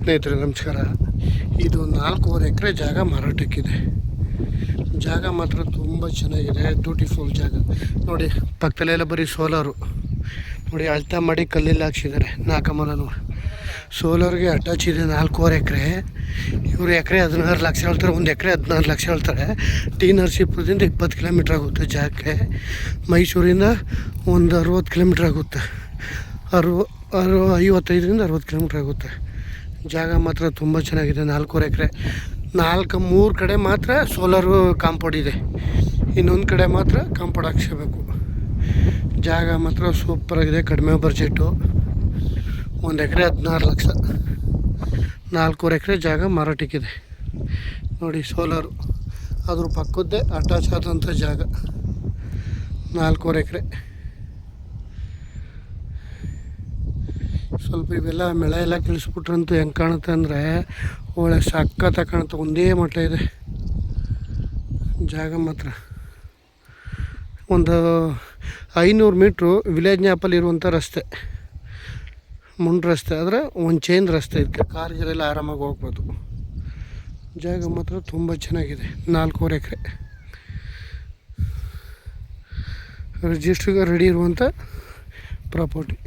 ಸ್ನೇಹಿತರೆ ನಮಸ್ಕಾರ. ಇದು 4.5 ಎಕರೆ ಜಾಗ ಮಾರಾಟಕ್ಕಿದೆ. ಜಾಗ ಮಾತ್ರ ತುಂಬ ಚೆನ್ನಾಗಿದೆ, ಬ್ಯೂಟಿಫುಲ್ ಜಾಗ ನೋಡಿ. ಪಕ್ಕದಲ್ಲೆಲ್ಲ ಬರೀ ಸೋಲಾರು ನೋಡಿ, ಅಳ್ತಾ ಮಾಡಿ ಕಲ್ಲಿಲ್ಲಿ ಹಾಕ್ಸಿದ್ದಾರೆ. 4 ಸೋಲಾರ್ಗೆ ಅಟ್ಯಾಚ್ ಇದೆ. 4.5 ಎಕರೆ. ಇವರು ಎಕರೆ 16 ಲಕ್ಷ ಹೇಳ್ತಾರೆ, 1 ಎಕರೆ 16 ಲಕ್ಷ ಹೇಳ್ತಾರೆ. ಟಿ ನರಸೀಪುರದಿಂದ 20 ಕಿಲೋಮೀಟ್ರ್ ಆಗುತ್ತೆ ಜಾಗಕ್ಕೆ. ಮೈಸೂರಿಂದ ಒಂದು 60 ಕಿಲೋಮೀಟ್ರ್ ಆಗುತ್ತೆ. 55ರಿಂದ 60 ಕಿಲೋಮೀಟ್ರ್ ಆಗುತ್ತೆ. ಜಾಗ ಮಾತ್ರ ತುಂಬ ಚೆನ್ನಾಗಿದೆ. 4.5 ಎಕರೆ. 3 ಕಡೆ ಮಾತ್ರ ಸೋಲಾರು ಕಾಂಪೌಂಡ್ ಇದೆ, ಇನ್ನೊಂದು ಕಡೆ ಮಾತ್ರ ಕಾಂಪೌಂಡ್ ಹಾಕ್ಸ್ಕೋಬೇಕು. ಜಾಗ ಮಾತ್ರ ಸೂಪರಾಗಿದೆ, ಕಡಿಮೆ ಬಜೆಟು. 1 ಎಕರೆ 16 ಲಕ್ಷ. 4.5 ಎಕರೆ ಜಾಗ ಮಾರಾಟಕ್ಕಿದೆ ನೋಡಿ. ಸೋಲಾರು ಅದ್ರ ಪಕ್ಕದ್ದೇ ಅಟ್ಯಾಚ್ ಆದಂಥ ಜಾಗ. 4.5 ಎಕರೆ. ಸ್ವಲ್ಪ ಇವೆಲ್ಲ ಮಳೆ ಎಲ್ಲ ಕಿಳಿಸ್ಬಿಟ್ರಂತೂ ಹೆಂಗೆ ಕಾಣುತ್ತೆ ಅಂದರೆ ಒಳ್ಳೆ ಸಕ್ಕತ್ತಾಗಿ ಕಾಣುತ್ತೆ. ಒಂದೇ ಮಟ್ಟ ಇದೆ ಜಾಗ ಮಾತ್ರ. ಒಂದು 500 ಮೀಟ್ರು ವಿಲೇಜ್ ನ್ಯಾಪಲ್ಲಿ ಇರುವಂಥ ರಸ್ತೆ, ಮುಂಡ್ ರಸ್ತೆ. ಆದರೆ ಒಂದು ಚೈನ್ ರಸ್ತೆ, ಇದಕ್ಕೆ ಕಾರ್ಗೆಲ್ಲ ಆರಾಮಾಗಿ ಹೋಗ್ಬೋದು. ಜಾಗ ಮಾತ್ರ ತುಂಬ ಚೆನ್ನಾಗಿದೆ. 4.5 ಎಕರೆ ರಿಜಿಸ್ಟ್ರಿಗೆ ರೆಡಿ ಇರುವಂಥ ಪ್ರಾಪರ್ಟಿ.